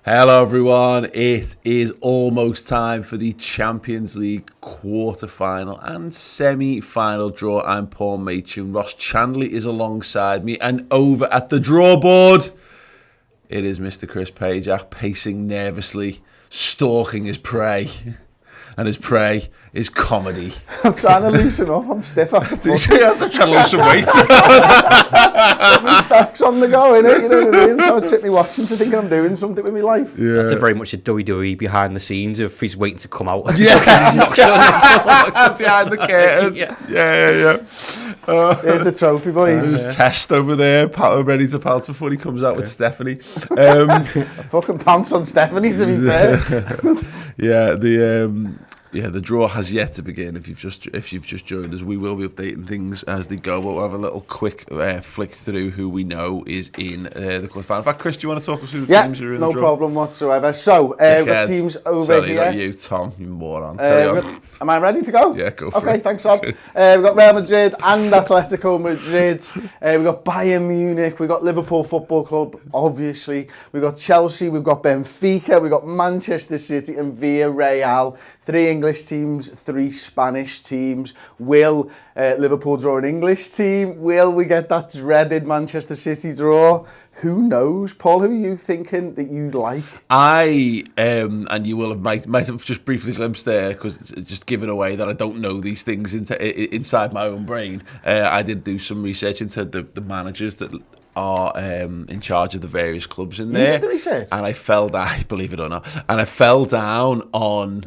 Hello everyone, it is almost time for the Champions League quarter-final and semi-final draw. I'm Paul Machin, Ross Chandley is alongside me, and over at the draw board, it is Mr. Chris Pajak pacing nervously, stalking his prey. And his prey is comedy. I'm trying to loosen up. I'm stiff after football. I'm trying to lose some weight. My steps on the go, innit? You know what I mean? Trying to tip me watching to thinking I'm doing something with my life. Yeah. That's a very much a WWE behind the scenes of he's waiting to come out. Yeah. Behind the curtain. Yeah. There's the trophy, boys. There's Test over there, ready to pounce before he comes out with Stephanie. I fucking pounce on Stephanie, to be fair. The draw has yet to begin. If you've just joined us, we will be updating things as they go. But we'll have a little quick flick through who we know is in the quarterfinal. In fact, Chris, do you want to talk us through the teams who are in the draw? No problem whatsoever. So we've got teams over here. Not you, Tom, you moron. Am I ready to go? Yeah, go for it. Okay, thanks, Tom. We've got Real Madrid and Atletico Madrid. We've got Bayern Munich. We've got Liverpool Football Club, obviously. We've got Chelsea. We've got Benfica. We've got Manchester City and Villarreal. 3 English teams, 3 Spanish teams. Will Liverpool draw an English team? Will we get that dreaded Manchester City draw? Who knows? Paul, who are you thinking that you'd like? I, and you will have might have just briefly glimpsed there, because it's just given away that I don't know these things inside my own brain. I did do some research into the managers that are in charge of the various clubs in there. You did the research? And I fell down, believe it or not, and I fell down on...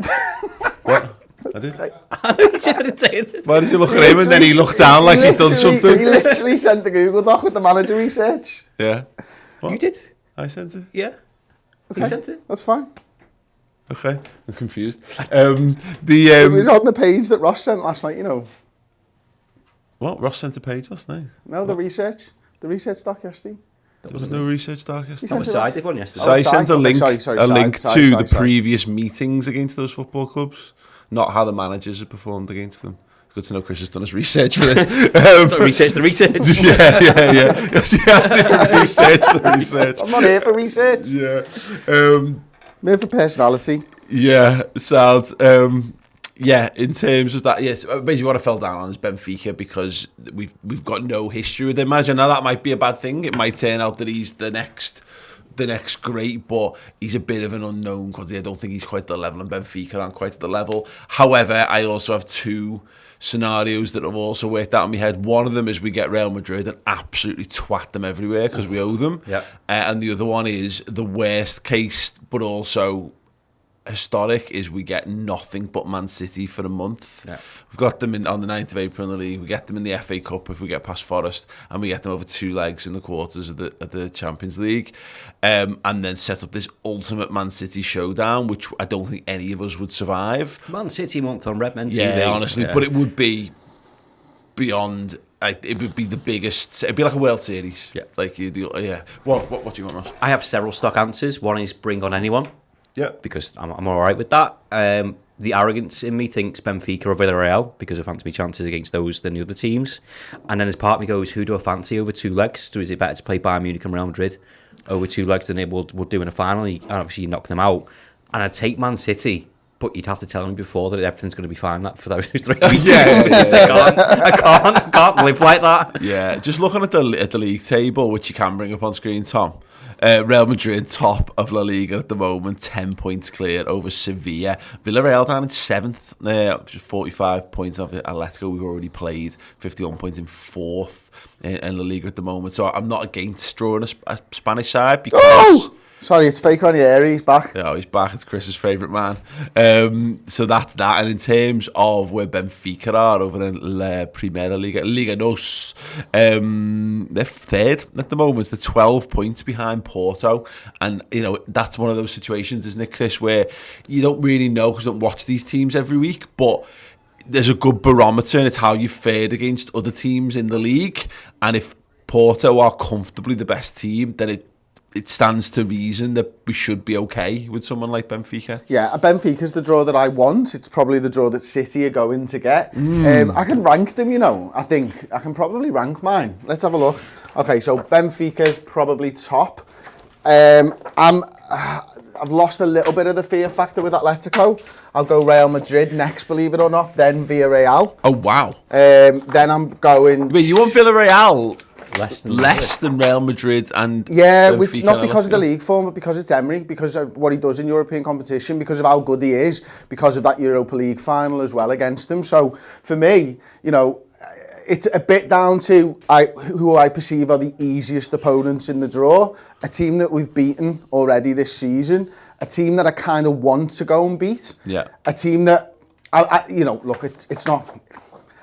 What? I did? Why did you look at him and then he looked down like he'd done something? He literally sent the Google Doc with the manager research. Yeah. What? You did? I sent it? Yeah. Okay. You sent it? That's fine. Okay, I'm confused. It was on the page that Ross sent last night, you know. What? Ross sent a page last night? No, the research doc yesterday. There was no research doc yesterday. That was Side one yesterday. So I sent a link, to the sorry. previous meetings against those football clubs, not how the managers have performed against them. Good to know Chris has done his research for this. Research the research. Yeah. Yes, he has to research the research. I'm not here for research. Yeah. I'm here for personality. Yeah, sounds... in terms of that, yes, basically what I fell down on is Benfica, because we've got no history with him. Imagine now that might be a bad thing. It might turn out that he's the next great, but he's a bit of an unknown because I don't think he's quite at the level, and Benfica aren't quite at the level. However, I also have 2 scenarios that have also worked out in my head. One of them is we get Real Madrid and absolutely twat them everywhere because we owe them. Yeah. And the other one is the worst case, but also historic, is we get nothing but Man City for a month. Yeah. We've got them on the 9th of April in the league. We get them in the FA Cup if we get past Forest, and we get them over 2 legs in the quarters of the Champions League, and then set up this ultimate Man City showdown, which I don't think any of us would survive. Man City month on Redmen TV. Yeah, honestly, but it would be beyond. It would be the biggest. It'd be like a World Series. Yeah, like yeah. What do you want, Ross? I have several stock answers. One is bring on anyone. Yeah, because I'm all right with that. The arrogance in me thinks Benfica or Villarreal, because I fancy my chances against those than the other teams. And then as part of me goes, who do I fancy over 2 legs? So is it better to play Bayern Munich and Real Madrid over 2 legs than we'll do in a final? And obviously you knock them out. And I'd take Man City, but you'd have to tell me before that everything's going to be fine for those 3 weeks. I can't live like that. Yeah, just looking at the league table, which you can bring up on screen, Tom. Real Madrid top of La Liga at the moment, 10 points clear over Sevilla. Villarreal down in 7th, 45 points of Atletico. We've already played 51 points in 4th in La Liga at the moment. So I'm not against drawing a Spanish side because... Oh! Sorry, it's fake Ranieri, he's back. Yeah, he's back. It's Chris's favourite man. So that's that. And in terms of where Benfica are over in La Primera Liga, Liga Nos, they're 3rd at the moment. They're 12 points behind Porto. And, you know, that's one of those situations, isn't it, Chris, where you don't really know because you don't watch these teams every week, but there's a good barometer and it's how you fared against other teams in the league. And if Porto are comfortably the best team, then it stands to reason that we should be okay with someone like Benfica. Yeah, Benfica's the draw that I want. It's probably the draw that City are going to get. I can rank them, you know. I think I can probably rank mine. Let's have a look. Okay, so Benfica's probably top. I've lost a little bit of the fear factor with Atletico. I'll go Real Madrid next, believe it or not, then Villarreal. Oh, wow. Then I'm going... Wait, you want Villarreal Less than Real Madrid and Yeah, Benfica which not and because of the Atletico? league form, but because it's Emery, because of what he does in European competition, because of how good he is, because of that Europa League final as well against them. So for me, you know, it's a bit down to who I perceive are the easiest opponents in the draw. A team that we've beaten already this season. A team that I kind of want to go and beat. Yeah. A team that, you know, look, it's not...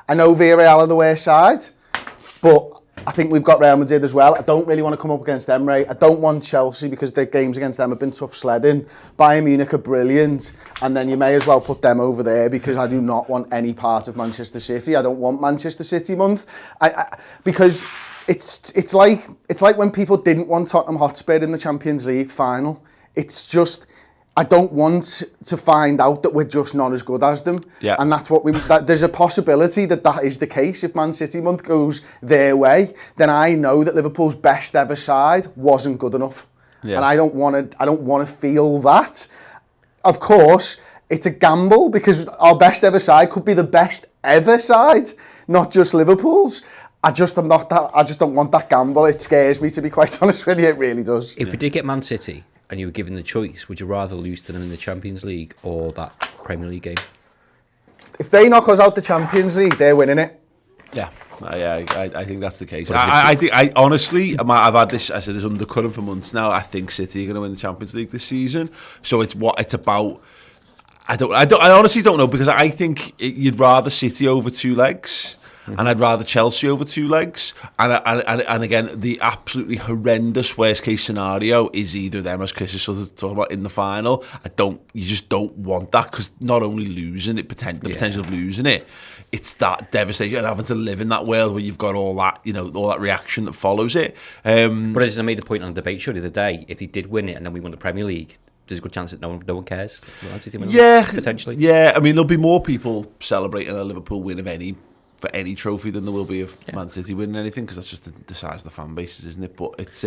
I know Villarreal are the worst side, but I think we've got Real Madrid as well. I don't really want to come up against Emery. I don't want Chelsea because their games against them have been tough sledding. Bayern Munich are brilliant, and then you may as well put them over there because I do not want any part of Manchester City. I don't want Manchester City month, because it's like when people didn't want Tottenham Hotspur in the Champions League final. It's just, I don't want to find out that we're just not as good as them. Yeah. And that's what there's a possibility that is the case. If Man City month goes their way, then I know that Liverpool's best ever side wasn't good enough. Yeah. And I don't want to feel that. Of course, it's a gamble because our best ever side could be the best ever side, not just Liverpool's. I just don't want that gamble. It scares me, to be quite honest with you. It really does. If we did get Man City and you were given the choice, would you rather lose to them in the Champions League or that Premier League game? If they knock us out the Champions League, they're winning it. Yeah, I think that's the case. I honestly, I've had this. I said this undercurrent for months now. I think City are going to win the Champions League this season. So it's what it's about. I honestly don't know because I think you'd rather City over two legs. And I'd rather Chelsea over two legs. And again, the absolutely horrendous worst case scenario is either of them, as Chris is sort of talking about, in the final. You just don't want that because not only losing it, the potential of losing it, it's that devastation and having to live in that world where you've got all that, you know, all that reaction that follows it. But as I made the point on the debate show the other day, if they did win it and then we won the Premier League, there's a good chance that no one cares. Yeah, potentially. Yeah, I mean, there'll be more people celebrating a Liverpool win for any trophy than there will be of Man City winning anything because that's just the size of the fan bases, isn't it? But it's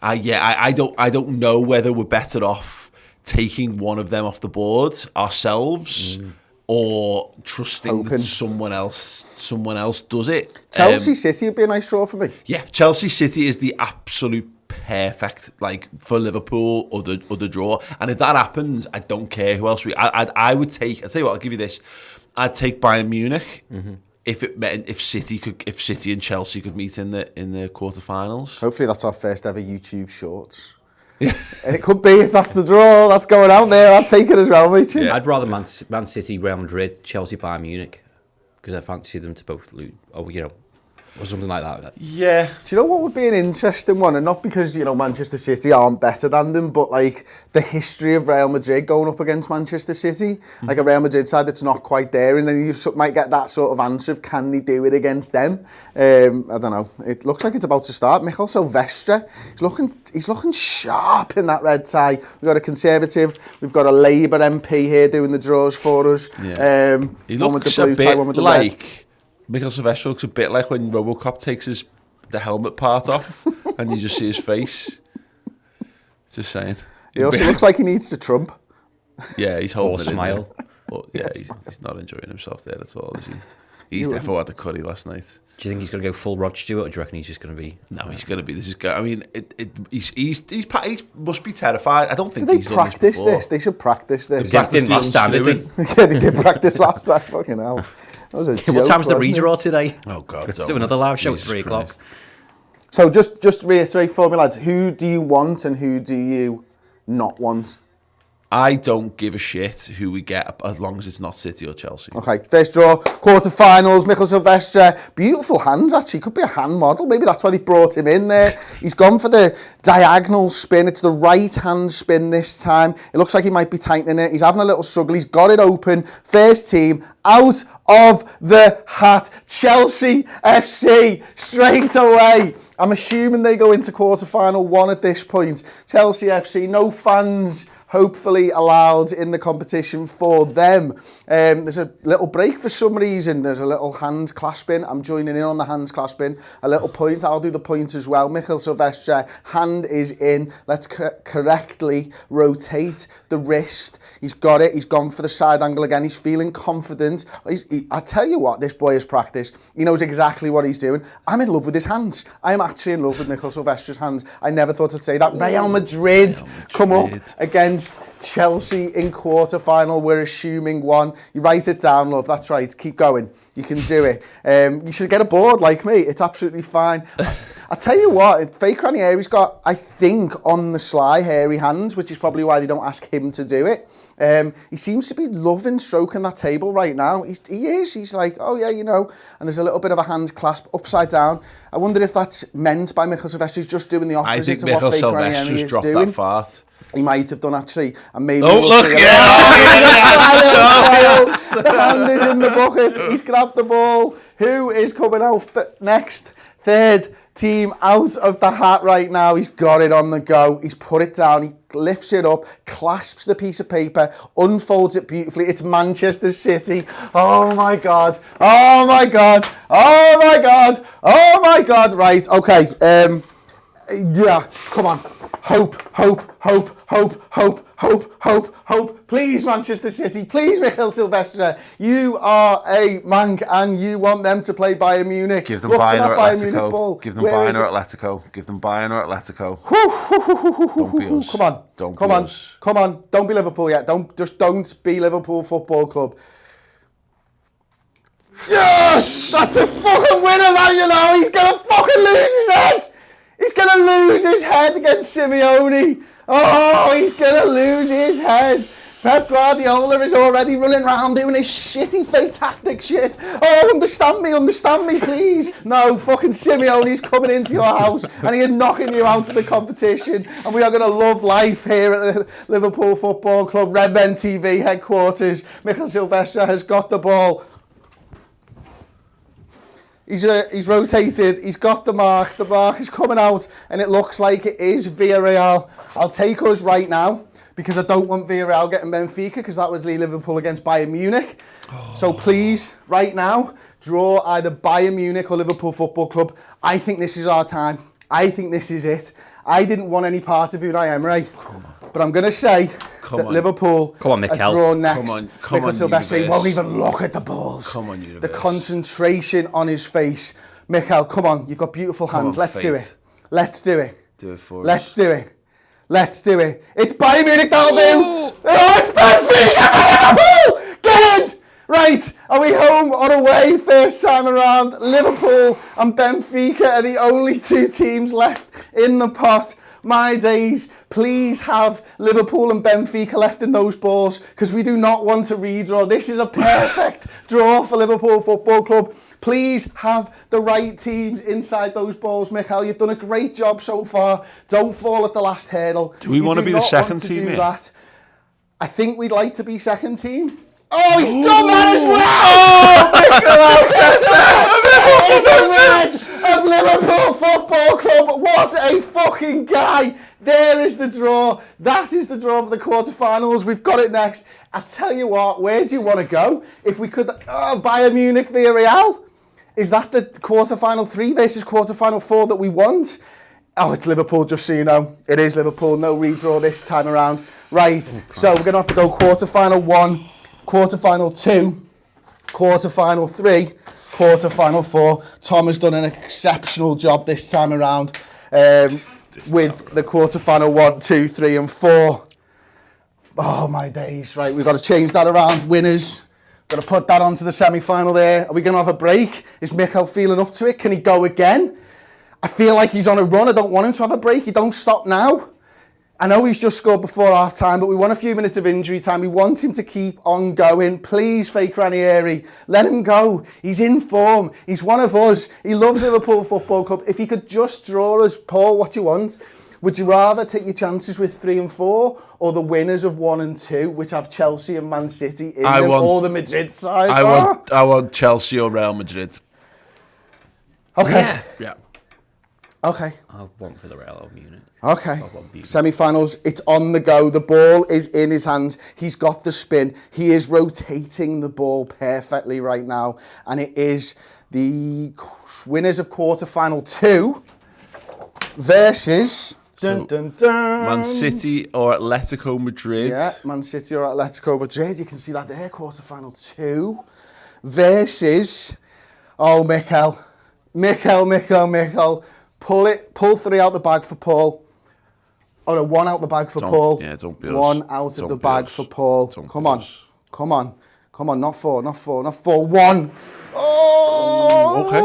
I don't know whether we're better off taking one of them off the board ourselves or trusting that someone else does it. Chelsea City would be a nice draw for me. Yeah, Chelsea City is the absolute perfect for Liverpool or the draw, and if that happens, I don't care who else I would take. I'll tell you what, I'll give you this. I'd take Bayern Munich. If it meant if City and Chelsea could meet in the quarterfinals. Hopefully that's our first ever YouTube shorts. Yeah. And it could be, if that's the draw that's going out there, I'll take it as well, mate. Yeah. I'd rather Man City, Real Madrid, Chelsea, Bayern Munich, because I fancy them to both lose. Or, you know, or something like that. Yeah. Do you know what would be an interesting one? And not because, you know, Manchester City aren't better than them, but like the history of Real Madrid going up against Manchester City, like a Real Madrid side that's not quite there, and then you might get that sort of answer of can they do it against them? I don't know. It looks like it's about to start. Michael Silvestre, he's looking sharp in that red tie. We've got a Conservative, we've got a Labour MP here doing the draws for us. Yeah. He looks a bit like red. Michael Silvestre looks a bit like when Robocop takes the helmet part off and you just see his face. Just saying. He also looks like he needs to trump. Yeah, he's holding it smile. But yeah, he's not enjoying himself there at all, is he? He's definitely had the curry last night. Do you think he's going to go full Rod Stewart, or do you reckon he's just going to be? No, he's going to be. I mean, he must be terrified. I don't think Did he's they done this practice before. this? They should practice this. They didn't last time, did they? Yeah, they did practice last time. Fucking hell. That was a joke, what time's the wasn't it? redraw today? Oh God! Let's do another live show at 3 o'clock. So just reiterate for me, lads. Who do you want and who do you not want? I don't give a shit who we get as long as it's not City or Chelsea. Okay, first draw, quarterfinals, Michael Silvestre. Beautiful hands, actually. Could be a hand model. Maybe that's why they brought him in there. He's gone for the diagonal spin. It's the right-hand spin this time. It looks like he might be tightening it. He's having a little struggle. He's got it open. First team out of the hat. Chelsea FC straight away. I'm assuming they go into quarterfinal 1 at this point. Chelsea FC, no fans hopefully allowed in the competition for them. There's a little break for some reason. There's a little hand clasping. I'm joining in on the hands clasping. A little point. I'll do the point as well. Michael Silvestre, hand is in. Let's correctly rotate the wrist. He's got it. He's gone for the side angle again. He's feeling confident. I tell you what, this boy has practiced. He knows exactly what he's doing. I'm in love with his hands. I am actually in love with Michael Silvestre's hands. I never thought I'd say that. Real Madrid come up against Chelsea in quarter-final. We're assuming one. You write it down, love. That's right. Keep going. You can do it. You should get a board like me. It's absolutely fine. I tell you what, Fake Ranieri's got, I think, on the sly, hairy hands, which is probably why they don't ask him to do it. He seems to be loving stroking that table right now. He is. He's like, oh yeah, you know. And there's a little bit of a hand clasp upside down. I wonder if that's meant by Michael Silvestre. He's just doing the opposite. I think of Michael what Fake Ranieri Silvestre's is dropped doing. that fart. He might have done actually, and maybe. Oh, look! The hand is in the bucket. He's grabbed the ball. Who is coming out next? Third team out of the hat right now. He's got it on the go. He's put it down. He lifts it up, clasps the piece of paper, unfolds it beautifully. It's Manchester City. Oh my God. Oh my God. Oh my God. Oh my God. Right. Okay. Yeah. Come on. Hope. Please, Manchester City. Please, Michael Silvestre. You are a mank and you want them to play Bayern Munich. Give them Bayern or Atletico. Give them Bayern or Atletico. Give them Bayern or Atletico. Don't be us. Come on. Don't be Liverpool yet. Don't be Liverpool Football Club. Yes! That's a fucking winner, man, you know. He's going to fucking lose his head. He's going to lose his head against Simeone. Oh, he's going to lose his head. Pep Guardiola is already running around doing his shitty fake tactic shit. Oh, understand me, please. No, fucking Simeone's coming into your house and he is knocking you out of the competition. And we are going to love life here at the Liverpool Football Club, Redmen TV headquarters. Michael Silvestre has got the ball. He's rotated, he's got the mark is coming out, and it looks like it is Villarreal. I'll take us right now, because I don't want Villarreal getting Benfica, because that would leave Liverpool against Bayern Munich. Oh. So please, right now, draw either Bayern Munich or Liverpool Football Club. I think this is our time. I think this is it. I didn't want any part of Unai Emery, but I'm going to say that Liverpool are drawn next. Michael Silvestre won't even look at the balls. Come on, Universe. The concentration on his face. Michael, come on, you've got beautiful hands. Let's do it. Do it for us. Let's do it. It's Bayern Munich, that'll do. Oh, it's Benfica! Liverpool! Get in! Right, are we home or away first time around? Liverpool and Benfica are the only two teams left in the pot. My days, please have Liverpool and Benfica left in those balls, because we do not want to redraw. This is a perfect draw for Liverpool Football Club. Please have the right teams inside those balls, Michael. You've done a great job so far. Don't fall at the last hurdle. Do we want to be the second team here? That. I think we'd like to be second team. Oh, he's done that as well! Of Liverpool Football Club. What a fucking guy. There is the draw. That is the draw for the quarterfinals. We've got it next. I tell you what, where do you want to go? If we could, Bayern Munich Villarreal? Is that the quarterfinal 3 versus quarterfinal 4 that we want? Oh, it's Liverpool, just so you know. It is Liverpool. No redraw this time around. Right, so we're going to have to go quarterfinal 1, quarterfinal 2, quarterfinal 3, quarterfinal 4. Tom has done an exceptional job this time around with the quarterfinal 1, 2, 3 and 4. Oh my days, right, we've got to change that around. Winners, got to put that onto the semi-final there. Are we going to have a break? Is Michael feeling up to it? Can he go again? I feel like he's on a run. I don't want him to have a break. He don't stop now. I know he's just scored before half time, but we want a few minutes of injury time. We want him to keep on going. Please, Fake Ranieri, let him go. He's in form. He's one of us. He loves Liverpool Football Club. If he could just draw us, Paul, what you want? Would you rather take your chances with 3 and 4 or the winners of 1 and 2, which have Chelsea and Man City in them, or the Madrid side? I want Chelsea or Real Madrid. Okay. Yeah. Okay. I want for the Real Munich. Okay. I want Munich. Semi-finals, it's on the go. The ball is in his hands. He's got the spin. He is rotating the ball perfectly right now. And it is the winners of quarter-final 2 versus... So, dun, dun. Man City or Atletico Madrid. Yeah, Man City or Atletico Madrid. You can see that there, quarter-final 2 versus... Oh, Mikel. Pull 3 out the bag for Paul. Oh no, 1 out the bag for Paul. Yeah, don't be us. 1 out of the bag for Paul. Don't Come be on. us. Come on, not 4. 1. Oh, Okay.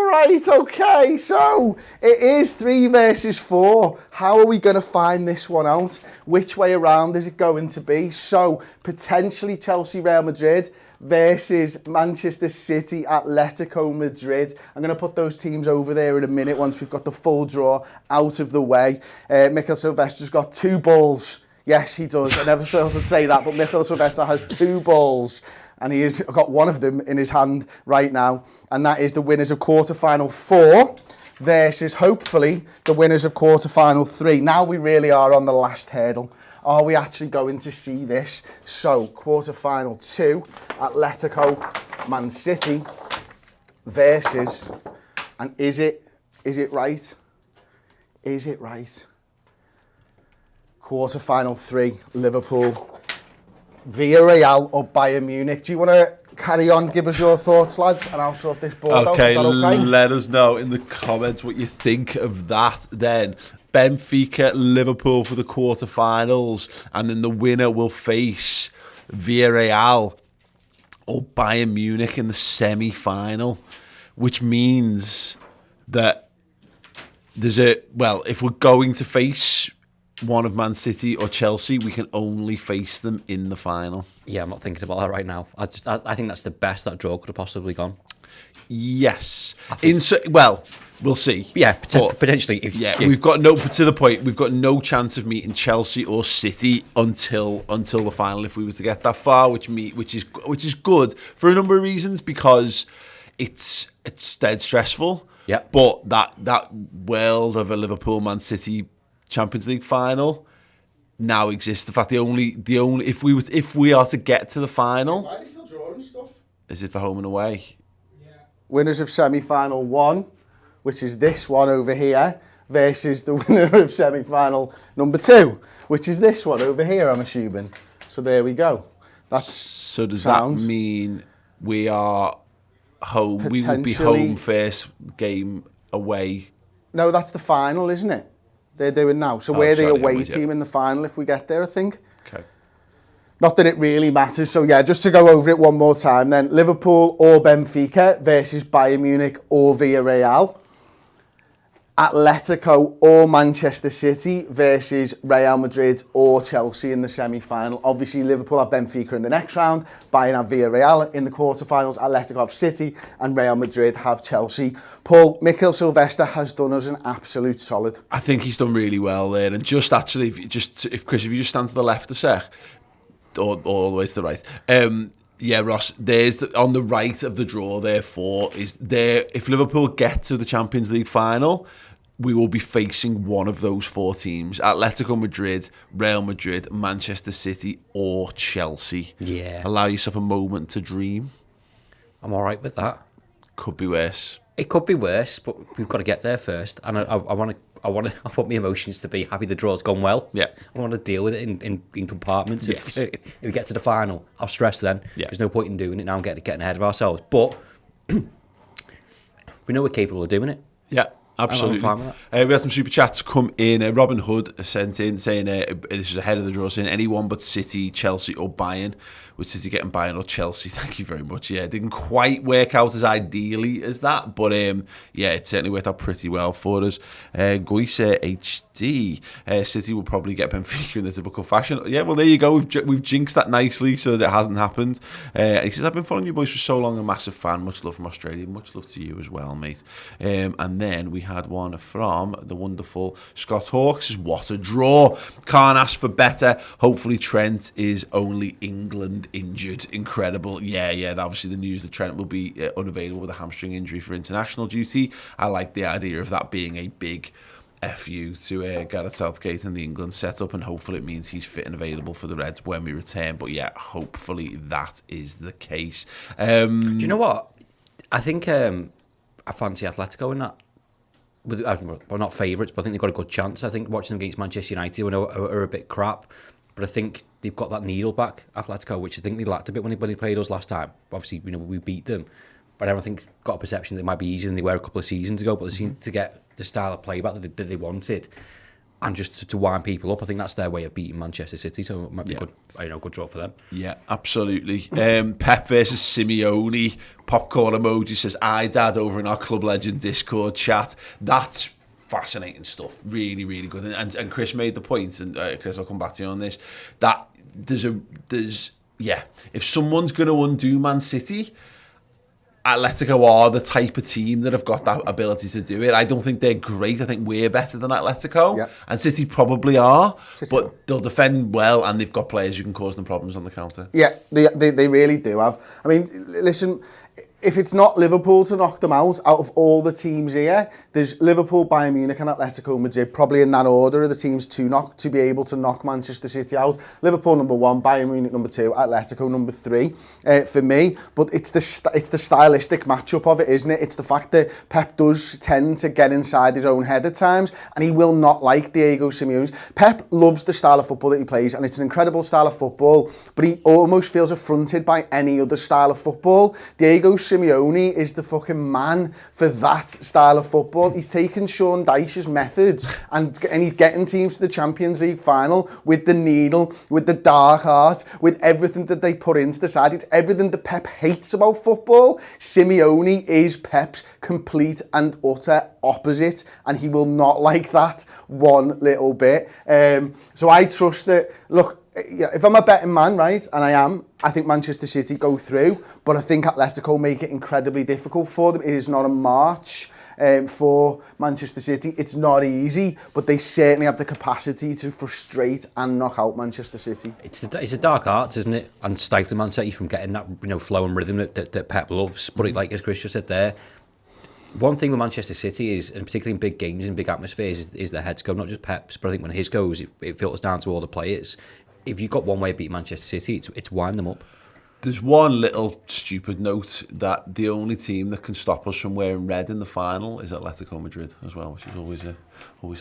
Right, okay. So, it is 3 versus 4. How are we going to find this one out? Which way around is it going to be? So, potentially Chelsea, Real Madrid versus Manchester City, Atletico Madrid. I'm going to put those teams over there in a minute once we've got the full draw out of the way. Mikel Silvestra's got 2 balls. Yes, he does. I never thought to say that, but Mikel Silvestra has 2 balls, and he has got one of them in his hand right now, and that is the winners of quarter-final 4 versus, hopefully, the winners of quarter-final 3. Now we really are on the last hurdle. Are we actually going to see this? So, quarter-final 2, Atletico, Man City versus, and is it right? Is it right? Quarter-final 3, Liverpool, Villarreal or Bayern Munich. Do you want to carry on, give us your thoughts, lads, and I'll sort this board out. Okay, Is that okay? let us know in the comments what you think of that then. Benfica, Liverpool for the quarterfinals, and then the winner will face Villarreal or Bayern Munich in the semi-final, which means that if we're going to face one of Man City or Chelsea, we can only face them in the final. Yeah, I'm not thinking about that right now. I think that's the best that draw could have possibly gone. Yes. We'll see. Yeah, But, potentially. we've got no chance of meeting Chelsea or City until the final if we were to get that far, which is good for a number of reasons, because it's dead stressful. Yeah. But that world of a Liverpool Man City Champions League final now exists. The fact the only if we are to get to the final, Why are they still drawing stuff? is it for home and away? Winners of semi-final 1, which is this one over here, versus the winner of semi-final number 2, which is this one over here, I'm assuming. So there we go. So does that mean we are home? We will be home first, game away. No, that's the final, isn't it? They're doing now. So we're the away team in the final if we get there, I think. Okay. Not that it really matters. So yeah, just to go over it one more time then. Liverpool or Benfica versus Bayern Munich or Villarreal. Atletico or Manchester City versus Real Madrid or Chelsea in the semi-final. Obviously, Liverpool have Benfica in the next round, Bayern have Villarreal in the quarterfinals, Atletico have City, and Real Madrid have Chelsea. Paul, Mikel Silvestra has done us an absolute solid. I think he's done really well there, and just actually, if Chris, if you just stand to the left a sec, or all the way to the right. Yeah, Ross, there's on the right of the draw, therefore, is there. If Liverpool get to the Champions League final, we will be facing one of those 4 teams: Atletico Madrid, Real Madrid, Manchester City, or Chelsea. Yeah. Allow yourself a moment to dream. I'm all right with that. Could be worse. It could be worse, but we've got to get there first. And I want my emotions to be happy the draw's gone well. Yeah. I want to deal with it in compartments. Yes. If we get to the final, I'll stress then. Yeah. There's no point in doing it now and getting ahead of ourselves. But we know we're capable of doing it. Yeah. Absolutely. We had some super chats come in. Robin Hood sent in saying this is ahead of the draw, saying anyone but City, Chelsea or Bayern. With City getting Bayern or Chelsea, thank you very much. Yeah, it didn't quite work out as ideally as that, but yeah, it certainly worked out pretty well for us. Goise HD, City will probably get Benfica in the typical fashion. Yeah, well there you go. We've jinxed that nicely so that it hasn't happened. And he says, I've been following you boys for so long, a massive fan. Much love from Australia. Much love to you as well, mate. And then we had one from the wonderful Scott Hawks. What a draw. Can't ask for better. Hopefully Trent is only England injured. Incredible. Yeah, obviously the news that Trent will be unavailable with a hamstring injury for international duty. I like the idea of that being a big FU to Gareth Southgate and the England setup, and hopefully it means he's fit and available for the Reds when we return. But yeah, hopefully that is the case. Do you know what? I think I fancy Atletico in that. Well, not favourites, but I think they've got a good chance. I think watching them against Manchester United are a bit crap, but I think they've got that needle back, Atletico, which I think they lacked a bit when they played us last time. Obviously, we beat them, but I think got a perception that it might be easier than they were a couple of seasons ago, but they seem to get the style of play back that they wanted, and just to wind people up. I think that's their way of beating Manchester City, so it might be a good draw for them. Yeah, absolutely. Pep versus Simeone. Popcorn emoji says, "Aye, Dad," over in our Club Legend Discord chat. That's fascinating stuff. Really, really good. And Chris made the point, and Chris, I'll come back to you on this, that there's if someone's going to undo Man City, Atletico are the type of team that have got that ability to do it. I don't think they're great. I think we're better than Atletico. And City probably are, but they'll defend well, and they've got players who can cause them problems on the counter. Yeah, they really do have. I mean, listen, if it's not Liverpool to knock them out of all the teams here, there's Liverpool, Bayern Munich and Atletico Madrid, probably in that order of the teams to be able to knock Manchester City out. Liverpool number 1, Bayern Munich number 2, Atletico number 3 for me. But it's the stylistic matchup of it, isn't it? It's the fact that Pep does tend to get inside his own head at times, and he will not like Diego Simeone. Pep loves the style of football that he plays, and it's an incredible style of football, but he almost feels affronted by any other style of football. Diego Simeone is the fucking man for that style of football. He's taken Sean Dyche's methods and he's getting teams to the Champions League final with the needle, with the dark art, with everything that they put into the side. It's everything that Pep hates about football. Simeone is Pep's complete and utter opposite, and he will not like that one little bit. So I trust that, look, if I'm a betting man, right, and I am, I think Manchester City go through, but I think Atletico make it incredibly difficult for them. It is not a march for Manchester City. It's not easy, but they certainly have the capacity to frustrate and knock out Manchester City. It's a dark art, isn't it? And stifle Man City from getting that flow and rhythm that Pep loves. But like as Chris just said there, one thing with Manchester City is, and particularly in big games and big atmospheres, is their heads go, not just Pep's, but I think when his goes, it filters down to all the players. If you've got one way of beating Manchester City, it's wind them up. There's one little stupid note that the only team that can stop us from wearing red in the final is Atletico Madrid as well, which is always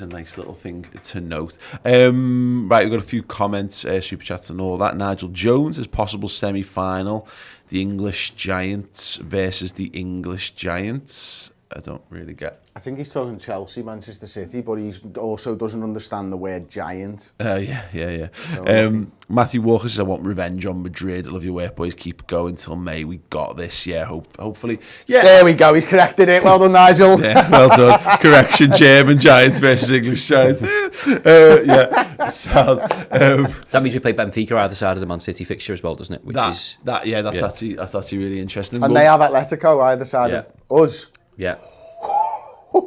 a nice little thing to note. Right, we've got a few comments, super chats and all that. Nigel Jones is possible semi-final. The English Giants versus the English Giants. I don't really get. I think he's talking Chelsea, Manchester City, but he also doesn't understand the word giant. Yeah. So, Matthew Walker says, "I want revenge on Madrid. I love your work, boys. Keep going till May. We got this. Yeah, hopefully. Yeah, there we go. He's corrected it. Well done, Nigel. Yeah, well done. Correction. German Giants versus English Giants. Yeah, sounds. That means we play Benfica either side of the Man City fixture as well, doesn't it? That's actually really interesting. And they have Atletico either side of us. Yeah. I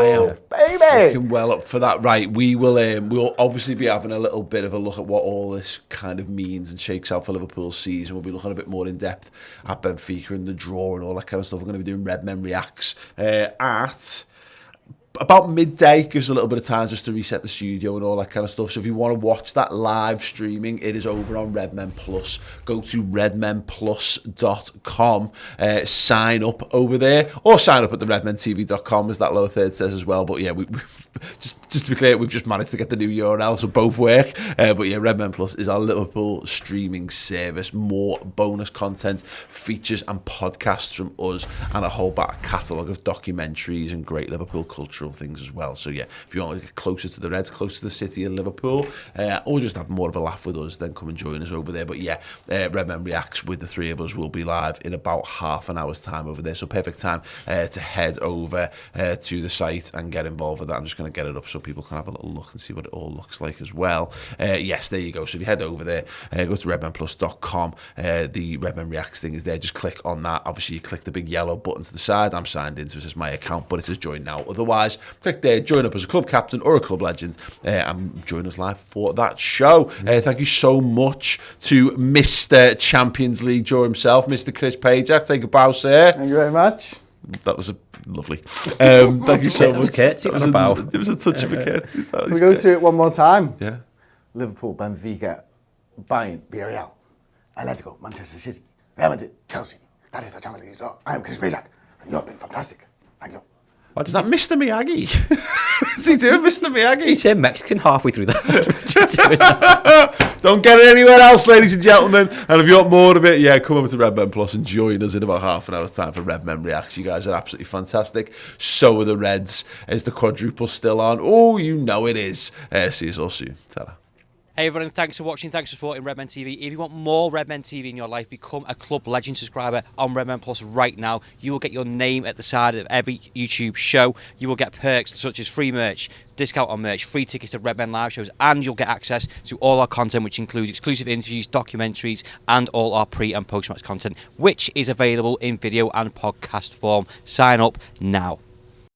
am fucking well up for that. Right, we'll obviously be having a little bit of a look at what all this kind of means and shakes out for Liverpool's season. We'll be looking a bit more in depth at Benfica and the draw and all that kind of stuff. We're going to be doing Redmen Reacts at about midday. Gives a little bit of time just to reset the studio and all that kind of stuff. So if you want to watch that live streaming, it is over on Redmen Plus. Go to redmenplus.com, sign up over there, or sign up at the redmentv.com, as that lower third says as well. But yeah, we just to be clear, we've just managed to get the new URL, so both work. But yeah, Redmen Plus is our Liverpool streaming service. More bonus content, features and podcasts from us, and a whole back catalogue of documentaries and great Liverpool cultural things as well. So yeah, if you want to get closer to the Reds, closer to the city and Liverpool, or just have more of a laugh with us, then come and join us over there. But yeah, Redmen Reacts with the three of us will be live in about half an hour's time over there. So perfect time to head over to the site and get involved with that. I'm just going to get it up so people can have a little look and see what it all looks like as well. Yes, there you go. So if you head over there, go to redmenplus.com. The Redmen Reacts thing is there. Just click on that. Obviously, you click the big yellow button to the side. I'm signed in, so this is my account, but it says join now. Otherwise, click there, join up as a club captain or a club legend, and join us live for that show. Thank you so much to Mr. Champions League Joe himself, Mr. Chris Pajak. Take a bow, sir. Thank you very much. That was lovely. Thank you so much. It was a touch of a curtsy. Can we go through it one more time? Yeah. Liverpool, Benfica, Bayern, Villarreal, Atletico, Manchester City, Real Madrid, Chelsea. That is the Champions League. I am Chris Pajak, and you have been fantastic. Thank you. Is that Mr. Miyagi? Is he doing Mr. Miyagi? He said Mexican halfway through that. Don't get it anywhere else, ladies and gentlemen. And if you want more of it, come over to Redmen Plus and join us in about half an hour's time for Redmen Reacts. You guys are absolutely fantastic. So are the Reds. Is the quadruple still on? Oh, you know it is. See you all soon. Ta-ra. Hey everyone, thanks for watching, thanks for supporting Redmen TV. If you want more Redmen TV in your life, become a Club Legend subscriber on Redmen Plus right now. You will get your name at the side of every YouTube show. You will get perks such as free merch, discount on merch, free tickets to Redmen live shows, and you'll get access to all our content, which includes exclusive interviews, documentaries, and all our pre- and post-match content, which is available in video and podcast form. Sign up now.